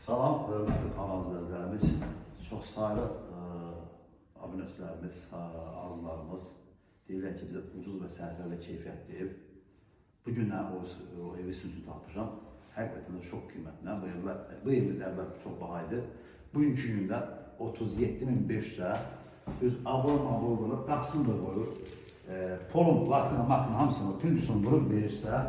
Salam, hörmətli kanal izləyicilərimiz. Çox sayılı abunəçilərimiz, arzularımız deyirlər ki, bizə ucuz və sərfəli və keyfiyyətli ev. Bu gündən o evi sizin üçün tapmışam. Həqiqətən də çox qiymətlə. Bu evimiz əvvəl çox bahaydı. Bugünkü gündə 37.500-ə öz abon qılıb, qapısını da qoyur. Polun, lakını, makını hamısını, pündüsünü vurub verirsə,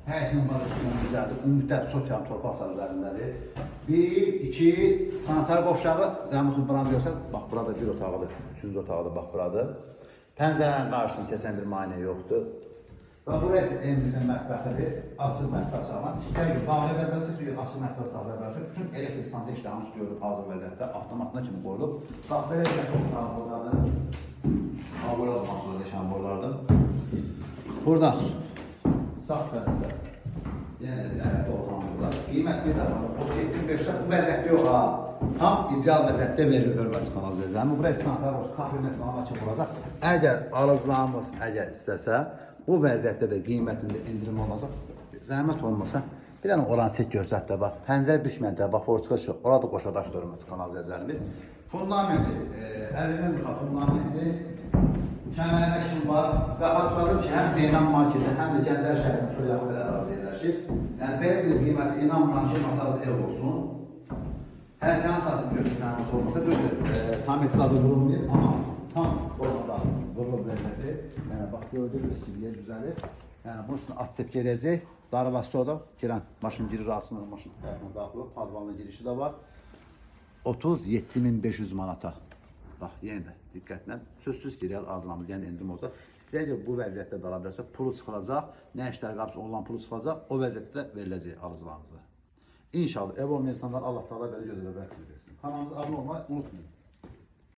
həyətin barışından güzəldir, müddət sosial torpaq sahələrindədir. 1, 2, sanitar qovşağı, zəhmətin buranı görsən, bax burada bir otağıdır, üçüncü otağıdır, bax buradır. Pəncərənin qarşısını kəsən bir müayinə yoxdur. Və burası evimizin mətbəxidir, açıq mətbəx sağlar. İstər ki, bağlı edə biləsiniz, çünki açıq mətbəx sağlar biləsiniz. Bütün elektrik santı işlərimiz görülüb hazır vəziyyətdə, avtomatına kimi qoyulub. Bax, belə bir otağı buradadır. Burada maşınlar yaşayan boylardır. Burada sağ tərəfdə yenə də ortamda qiymət bir dəfə 37.500 bu vəziyyətdə yox ha. Tam ideal vəziyyətdə verilir hörmətli kanal izləyicilərimiz. Buraya standart var, kabinet falan açıq olacaq. Əgər arzlarımız istəsə, bu vəziyyətdə də qiymətində indirim olmasa, zəhmət olmasa, bir dənə oranı çək görsət də bax. Pəncərə düşməndə, bax forçuqa şu, orada qoşadaşdır hörmətli kanal izləyicilərimiz. Fundamenti, əlindən bir fundamenti. Kəmərləşim var və xatırladım ki, həm Zeynam marketi, həm də Gənclər şəhərinin çox yaxın belə razı yerləşir. Yəni, belə bir qiyməti inanmıram ki, masazlı ev olsun. Hər ki, hansası biliyorsunuz, səhəmət olmasa, düzdür, tam etisadı vurulmayır, amma tam orada vurulub veriləcək. Yəni, bax, gördüyünüz kimi yer düzəlir. Yəni, bunun üstünə at tepki edəcək. Darvası o da, girən, maşın girir, açılır, maşın tərəfindən daxil olub, padvanlı girişi də var. 37.500 manata. Bax, yenə də diqqətlə, sözsüz ki, real arzunamız yəni endirim olacaq. Sizə ki, bu vəziyyətdə dala bilərsə, pulu çıxılacaq, nə işlər qapısı olan pulu çıxılacaq, o vəziyyətdə veriləcək arzlarımıza. İnşallah, ev olmayan insanlar Allah Teala belə gözlə bərk versin. Kanalımıza abunə olmayı unutmayın.